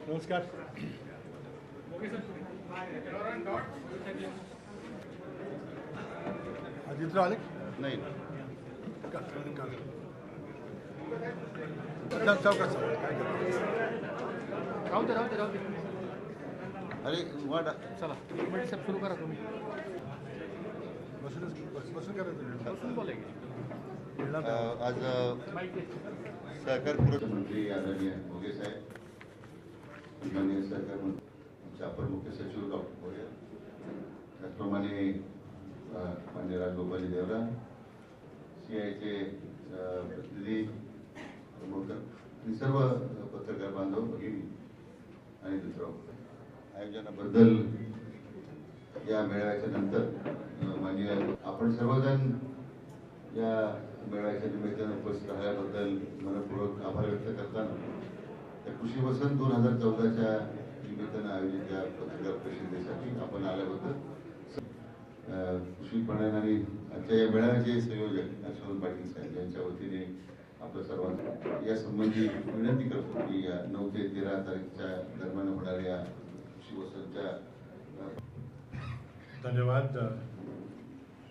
नमस्कार. आदित्य आले नाही राहू दे. अरे वाटा चला साहेब सुरू करा तुम्ही. बसून करायचं बसून बोलायचं. आज सहकार मंत्री आदरणीय मोगे साहेब, माननीय सहकार मंत्री अपर मुख्य सचिव डॉक्टर मोरे, त्याचप्रमाणे माननीय राजगोपाल देवरा, CIचे प्रतिनिधी आणि सर्व पत्रकार बांधव भगिनी आणि मित्र, आयोजनाबद्दल या मेळाव्याच्या नंतर माननीय आपण सर्वजण या मेळाव्याच्या निमित्तानं उपस्थित राहिल्याबद्दल मनपूर्वक आभार व्यक्त करताना त्या कृषी वसंत 2014च्या निमित्तानं आयोजित या पत्रकार परिषदेसाठी आपण आल्याबद्दल कृषी पणन आणि आजच्या या मेळाव्याचे संयोजक हर्षवर्धन पाटील साहेब यांच्या वतीने आपल्या सर्वांना या संबंधी विनंती करतो की या 9 ते 13 तारखेच्या दरम्यान होणाऱ्या कृषी वसंतच्या धन्यवाद.